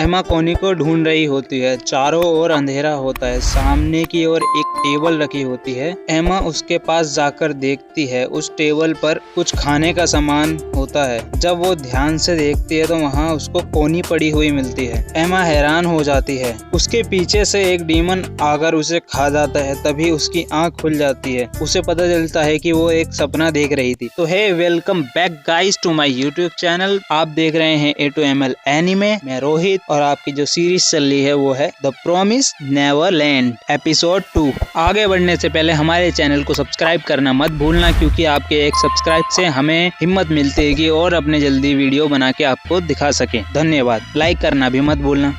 एमा कोनी को ढूंढ रही होती है। चारों ओर अंधेरा होता है। सामने की ओर एक टेबल रखी होती है। एमा उसके पास जाकर देखती है। उस टेबल पर कुछ खाने का सामान होता है। जब वो ध्यान से देखती है तो वहाँ उसको कोनी पड़ी हुई मिलती है। एमा हैरान हो जाती है। उसके पीछे से एक डीमन आकर उसे खा जाता है। तभी उसकी आंख खुल जाती है। उसे पता चलता है कि वो एक सपना देख रही थी। तो hey welcome back guys to my YouTube channel. आप देख रहे हैं A2ML एनिमे। मैं रोहित और आपकी जो सीरीज चल रही है वो है द प्रॉमिस नेवरलैंड एपिसोड 2। आगे बढ़ने से पहले हमारे चैनल को सब्सक्राइब करना मत भूलना, क्योंकि आपके एक सब्सक्राइब से हमें हिम्मत मिलती है कि और अपने जल्दी वीडियो बना के आपको दिखा सके। धन्यवाद। लाइक करना भी मत भूलना।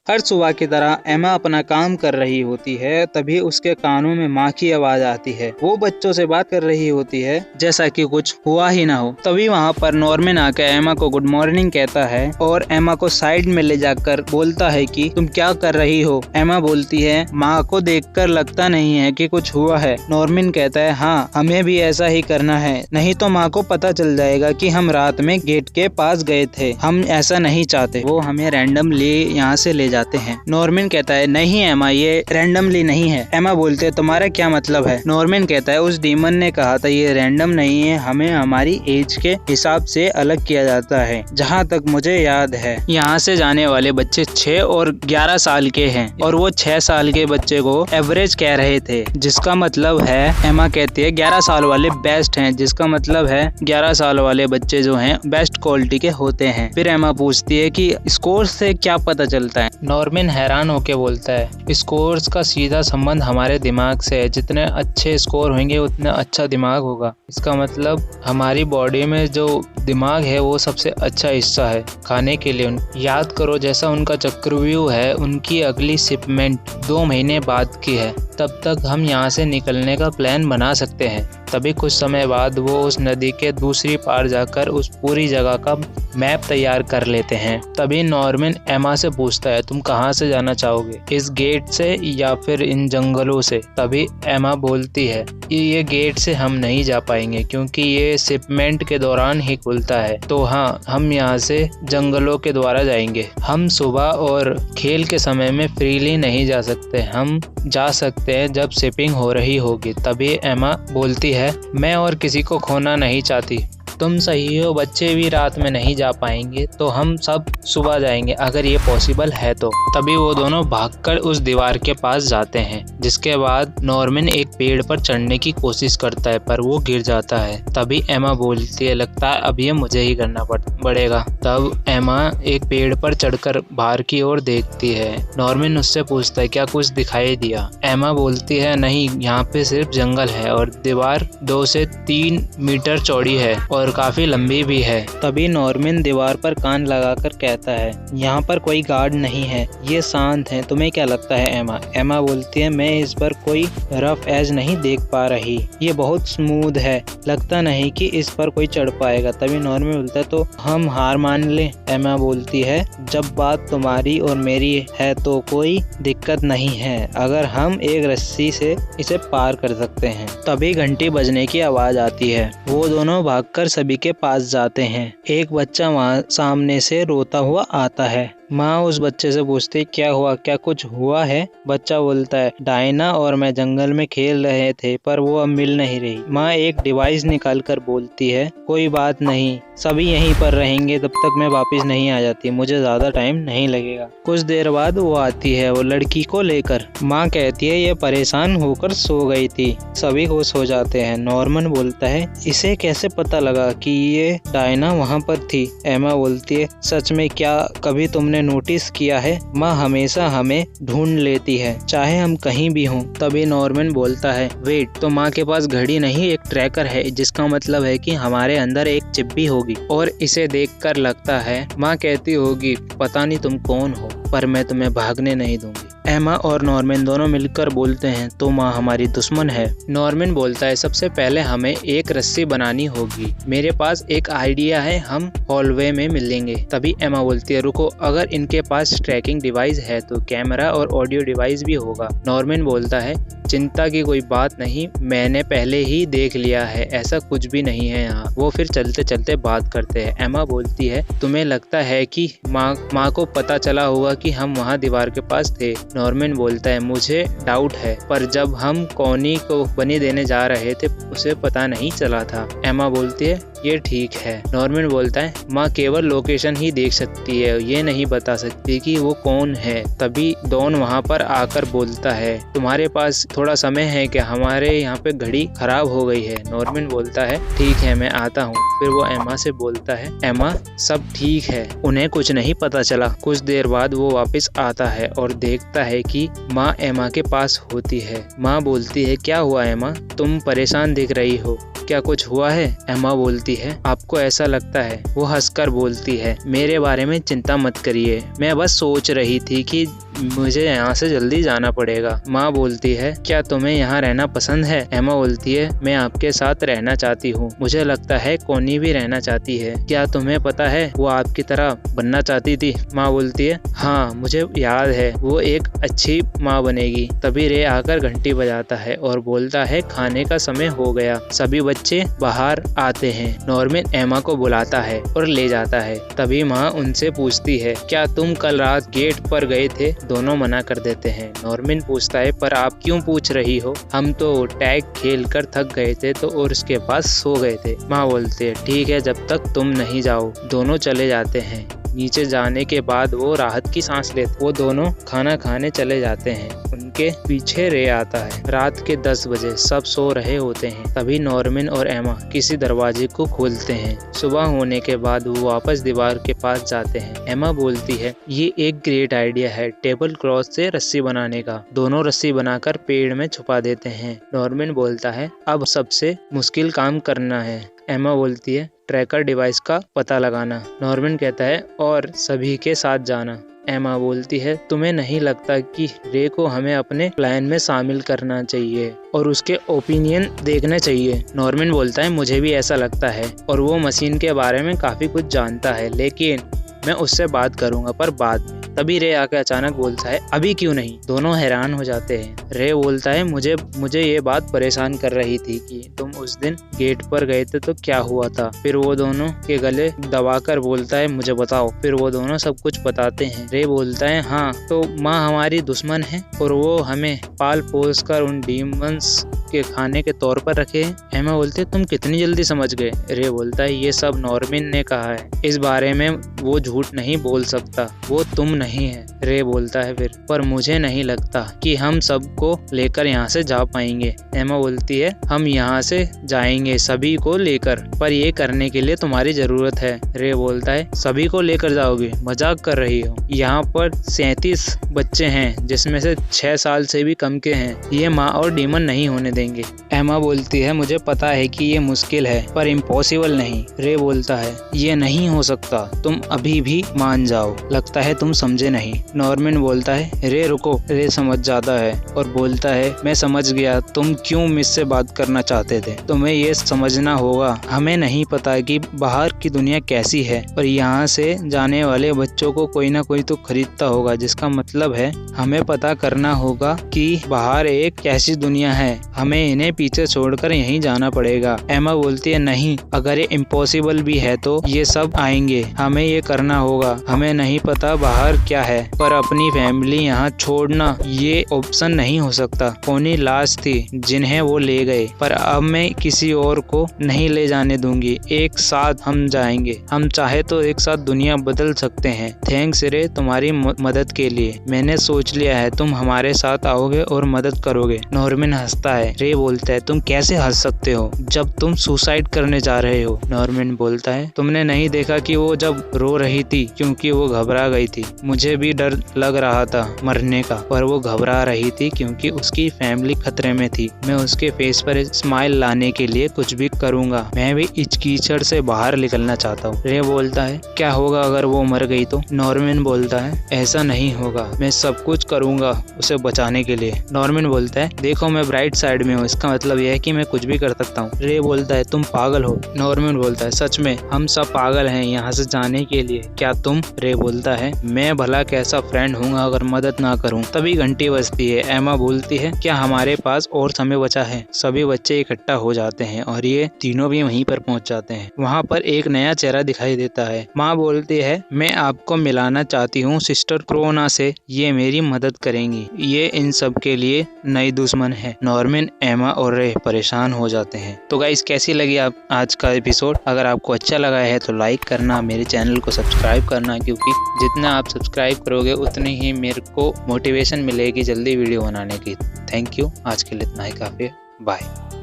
हर सुबह की तरह एमा अपना काम कर रही होती है। तभी उसके कानों में माँ की आवाज आती है। वो बच्चों से बात कर रही होती है जैसा कि कुछ हुआ ही ना हो। तभी वहाँ पर नॉर्मन आकर एमा को गुड मॉर्निंग कहता है और एमा को साइड में ले जाकर बोलता है कि तुम क्या कर रही हो। एमा बोलती है माँ को देखकर लगता नहीं है कि कुछ हुआ है। नॉर्मन कहता है हाँ, हमें भी ऐसा ही करना है, नहीं तो माँ को पता चल जाएगा कि हम रात में गेट के पास गए थे। हम ऐसा नहीं चाहते। वो हमें रैंडमली यहाँ से ले जाते हैं। नॉर्मन कहता है नहीं एमा, ये रैंडमली नहीं है। एमा बोलते है तुम्हारा क्या मतलब है। नॉर्मन कहता है उस डीमन ने कहा था ये रैंडम नहीं है, हमें हमारी एज के हिसाब से अलग किया जाता है। जहाँ तक मुझे याद है यहाँ से जाने वाले बच्चे 6 और 11 साल के हैं और वो 6 साल के बच्चे को एवरेज कह रहे थे, जिसका मतलब है एमा कहती है 11 साल वाले बेस्ट हैं, जिसका मतलब है 11 साल वाले बच्चे जो हैं बेस्ट क्वालिटी के होते हैं। फिर एमा पूछती है कि स्कोर से क्या पता चलता है। नॉर्मन हैरान होके बोलता है स्कोर्स का सीधा संबंध हमारे दिमाग से है। जितने अच्छे स्कोर होंगे उतना अच्छा दिमाग होगा। इसका मतलब हमारी बॉडी में जो दिमाग है वो सबसे अच्छा हिस्सा है खाने के लिए। याद करो जैसा उनका चक्रव्यूह है, उनकी अगली शिपमेंट 2 महीने बाद की है। तब तक हम यहाँ से निकलने का प्लान बना सकते हैं। तभी कुछ समय बाद वो उस नदी के दूसरी पार जाकर उस पूरी जगह का मैप तैयार कर लेते हैं। तभी नॉर्मन एमा से पूछता है तुम कहाँ से जाना चाहोगे, इस गेट से या फिर इन जंगलों से। तभी एमा बोलती है ये गेट से हम नहीं जा पाएंगे क्योंकि ये शिपमेंट के दौरान ही खुलता है। तो हाँ, हम यहाँ से जंगलों के द्वारा जाएंगे। हम सुबह और खेल के समय में फ्रीली नहीं जा सकते। हम जा सकते हैं जब शिपिंग हो रही होगी। तभी एमा बोलती है मैं और किसी को खोना नहीं चाहती। तुम सही हो, बच्चे भी रात में नहीं जा पाएंगे तो हम सब सुबह जाएंगे अगर ये पॉसिबल है तो। तभी वो दोनों भागकर उस दीवार के पास जाते हैं, जिसके बाद नॉर्मन एक पेड़ पर चढ़ने की कोशिश करता है पर वो गिर जाता है। तभी एमा बोलती है लगता है अब ये मुझे ही करना पड़ेगा। तब एमा एक पेड़ पर चढ़कर बाहर की ओर देखती है। नॉर्मन उससे पूछता है क्या कुछ दिखाई दिया। एमा बोलती है नहीं, यहाँ पे सिर्फ जंगल है और दीवार 2 से 3 मीटर चौड़ी है और काफी लंबी भी है। तभी नॉर्मन दीवार पर कान लगाकर कहता है यहाँ पर कोई गार्ड नहीं है, ये शांत है। तुम्हें क्या लगता है एमा। एमा बोलती है मैं इस पर कोई रफ एज नहीं देख पा रही, ये बहुत स्मूथ है, लगता नहीं कि इस पर कोई चढ़ पाएगा। तभी नॉर्मन बोलता है तो हम हार मान ले। एमा बोलती है जब बात तुम्हारी और मेरी है तो कोई दिक्कत नहीं है, अगर हम एक रस्सी से इसे पार कर सकते हैं। तभी घंटी बजने की आवाज आती है। वो दोनों भागकर सभी के पास जाते हैं। एक बच्चा वहाँ सामने से रोता हुआ आता है। माँ उस बच्चे से पूछती क्या हुआ, क्या कुछ हुआ है। बच्चा बोलता है डायना और मैं जंगल में खेल रहे थे पर वो अब मिल नहीं रही। माँ एक डिवाइस निकाल कर बोलती है कोई बात नहीं, सभी यहीं पर रहेंगे तब तक मैं वापस नहीं आ जाती, मुझे ज्यादा टाइम नहीं लगेगा। कुछ देर बाद वो आती है वो लड़की को लेकर। माँ कहती है ये परेशान होकर सो गई थी। सभी खुश हो जाते हैं। नॉर्मन बोलता है इसे कैसे पता लगा कि ये डायना वहाँ पर थी। एमा बोलती है सच में, क्या कभी तुमने नोटिस किया है माँ हमेशा हमें ढूंढ लेती है चाहे हम कहीं भी हों। तभी नॉर्मन बोलता है वेट, तो माँ के पास घड़ी नहीं एक ट्रैकर है, जिसका मतलब है कि हमारे अंदर एक चिप भी होगी और इसे देखकर लगता है माँ कहती होगी पता नहीं तुम कौन हो पर मैं तुम्हें भागने नहीं दूंगी। एमा और नॉर्मन दोनों मिलकर बोलते हैं तो माँ हमारी दुश्मन है। नॉर्मन बोलता है सबसे पहले हमें एक रस्सी बनानी होगी, मेरे पास एक आइडिया है, हम हॉलवे में मिलेंगे। तभी एमा बोलती है रुको, अगर इनके पास ट्रैकिंग डिवाइस है तो कैमरा और ऑडियो डिवाइस भी होगा। नॉर्मन बोलता है चिंता की कोई बात नहीं, मैंने पहले ही देख लिया है, ऐसा कुछ भी नहीं है यहाँ। वो फिर चलते चलते बात करते हैं। एमा बोलती है तुम्हें लगता है कि माँ को पता चला होगा कि हम वहाँ दीवार के पास थे। नॉर्मन बोलता है मुझे डाउट है, पर जब हम कॉनी को बनी देने जा रहे थे उसे पता नहीं चला था। एमा बोलती है ये ठीक है। नॉर्मन बोलता है माँ केवल लोकेशन ही देख सकती है, ये नहीं बता सकती कि वो कौन है। तभी डॉन वहाँ पर आकर बोलता है तुम्हारे पास थोड़ा समय है क्या, हमारे यहाँ पे घड़ी खराब हो गई है। नॉर्मन बोलता है ठीक है मैं आता हूँ। फिर वो एमा से बोलता है एमा सब ठीक है, उन्हें कुछ नहीं पता चला। कुछ देर बाद वो वापस आता है और देखता है कि माँ एमा के पास होती है। माँ बोलती है क्या हुआ एमा, तुम परेशान दिख रही हो, क्या कुछ हुआ है। एमा बोलती है आपको ऐसा लगता है। वो हंसकर बोलती है मेरे बारे में चिंता मत करिए, मैं बस सोच रही थी कि मुझे यहाँ से जल्दी जाना पड़ेगा। माँ बोलती है क्या तुम्हें यहाँ रहना पसंद है। एमा बोलती है मैं आपके साथ रहना चाहती हूँ, मुझे लगता है कॉनी भी रहना चाहती है। क्या तुम्हें पता है वो आपकी तरह बनना चाहती थी। माँ बोलती है हाँ मुझे याद है, वो एक अच्छी माँ बनेगी। तभी रे आकर घंटी बजाता है और बोलता है खाने का समय हो गया। सभी बच्चे बाहर आते हैं। नॉर्मन एमा को बुलाता है और ले जाता है। तभी माँ उनसे पूछती है क्या तुम कल रात गेट पर गए थे। दोनों मना कर देते हैं। नॉर्मन पूछता है पर आप क्यों पूछ रही हो, हम तो टैग खेल कर थक गए थे तो और उसके बाद सो गए थे। माँ बोलती है ठीक है जब तक तुम नहीं जाओ। दोनों चले जाते हैं। नीचे जाने के बाद वो राहत की सांस लेते। वो दोनों खाना खाने चले जाते हैं। उनके पीछे रे आता है। रात के 10 बजे सब सो रहे होते हैं। तभी नॉर्मन और एमा किसी दरवाजे को खोलते हैं। सुबह होने के बाद वो वापस दीवार के पास जाते हैं। एमा बोलती है ये एक ग्रेट आइडिया है टेबल क्लॉथ से रस्सी बनाने का। दोनों रस्सी बनाकर पेड़ में छुपा देते हैं। नॉर्मन बोलता है अब सबसे मुश्किल काम करना है। एमा बोलती है ट्रैकर डिवाइस का पता लगाना। नॉर्मन कहता है और सभी के साथ जाना। एमा बोलती है तुम्हें नहीं लगता कि रे को हमें अपने प्लान में शामिल करना चाहिए और उसके ओपिनियन देखने चाहिए। नॉर्मन बोलता है मुझे भी ऐसा लगता है और वो मशीन के बारे में काफी कुछ जानता है, लेकिन मैं उससे बात करूंगा पर बाद में। तभी रे आके अचानक बोलता है अभी क्यों नहीं। दोनों हैरान हो जाते हैं। रे बोलता है मुझे ये बात परेशान कर रही थी कि तुम उस दिन गेट पर गए थे तो क्या हुआ था। फिर वो दोनों के गले दबाकर बोलता है मुझे बताओ। फिर वो दोनों सब कुछ बताते हैं। रे बोलता है हाँ तो माँ हमारी दुश्मन है और वो हमें पाल पोस कर उन डीमंस के खाने के तौर पर रखे हैं। एमा बोलती है तुम कितनी जल्दी समझ गए। रे बोलता है ये सब नॉर्मन ने कहा है, इस बारे में वो झूठ नहीं बोल सकता, वो तुम नहीं है। रे बोलता है फिर पर मुझे नहीं लगता कि हम सबको लेकर यहाँ से जा पाएंगे। एमा बोलती है हम यहाँ से जाएंगे सभी को लेकर, पर ये करने के लिए तुम्हारी जरूरत है। रे बोलता है सभी को लेकर जाओगे, मजाक कर रही हो। यहाँ पर 37 बच्चे हैं जिसमें से 6 साल से भी कम के हैं, ये माँ और डीमन नहीं होने देंगे। एमा बोलती है मुझे पता है कि ये मुश्किल है पर इम्पॉसिबल नहीं। रे बोलता है ये नहीं हो सकता, तुम अभी भी मान जाओ, लगता है तुम समझे नहीं। नॉर्मन बोलता है रे रुको। रे समझ जाता है और बोलता है मैं समझ गया, तुम क्यों मुझसे बात करना चाहते थे। तुम्हें ये समझना होगा हमें नहीं पता कि बाहर की दुनिया कैसी है और यहाँ से जाने वाले बच्चों को कोई ना कोई तो खरीदता होगा, जिसका मतलब है हमें पता करना होगा कि बाहर एक कैसी दुनिया है, हमें इन्हें पीछे छोड़कर यहीं जाना पड़ेगा। एमा बोलती है नहीं, अगर ये इम्पॉसिबल भी है तो ये सब आएंगे, हमें ये करना होगा। हमें नहीं पता बाहर क्या है पर अपनी फैमिली यहाँ छोड़ना ये ऑप्शन नहीं हो सकता। कॉनी लाश थी जिन्हें वो ले गए, पर अब मैं किसी और को नहीं ले जाने दूंगी। एक साथ हम जाएंगे, हम चाहे तो एक साथ दुनिया बदल सकते हैं। थैंक्स रे तुम्हारी मदद के लिए, मैंने सोच लिया है तुम हमारे साथ आओगे और मदद करोगे। नॉर्मन हंसता है। रे बोलता है तुम कैसे हंस सकते हो जब तुम सुसाइड करने जा रहे हो। नॉर्मन बोलता है तुमने नहीं देखा कि वो जब रो रही थी क्योंकि वो घबरा गई थी। मुझे भी डर लग रहा था मरने का, पर वो घबरा रही थी क्योंकि उसकी फैमिली खतरे में थी। मैं उसके फेस पर स्माइल लाने के लिए कुछ भी करूंगा, मैं भी इस कीचड़ से बाहर निकलना चाहता हूँ। रे बोलता है क्या होगा अगर वो मर गई तो। नॉर्मन बोलता है ऐसा नहीं होगा, मैं सब कुछ करूंगा उसे बचाने के लिए। नॉर्मन बोलता है देखो मैं ब्राइट साइड में हो, इसका मतलब यह है कि मैं कुछ भी कर सकता हूँ। रे बोलता है तुम पागल हो। नॉर्मन बोलता है सच में हम सब पागल हैं यहाँ से जाने के लिए, क्या तुम? रे बोलता है मैं भला कैसा फ्रेंड हूँ अगर मदद ना करूँ। तभी घंटी बजती है। एमा बोलती है क्या हमारे पास और समय बचा है? सभी बच्चे इकट्ठा हो जाते हैं और ये तीनों भी वहीं पर पहुंच जाते हैं। वहाँ पर एक नया चेहरा दिखाई देता है। माँ बोलती है मैं आपको मिलाना चाहती हूँ सिस्टर क्रोना से, ये मेरी मदद करेंगी। ये इन सब के लिए नई दुश्मन है। नॉर्मन, एमा और रे परेशान हो जाते हैं। तो गाइस कैसी लगी आप आज का एपिसोड? अगर आपको अच्छा लगा है तो लाइक करना, मेरे चैनल को सब्सक्राइब करना, क्योंकि जितना आप सब्सक्राइब करोगे उतनी ही मेरे को मोटिवेशन मिलेगी जल्दी वीडियो बनाने की। Thank you. आज के लिए इतना ही काफी है। बाय।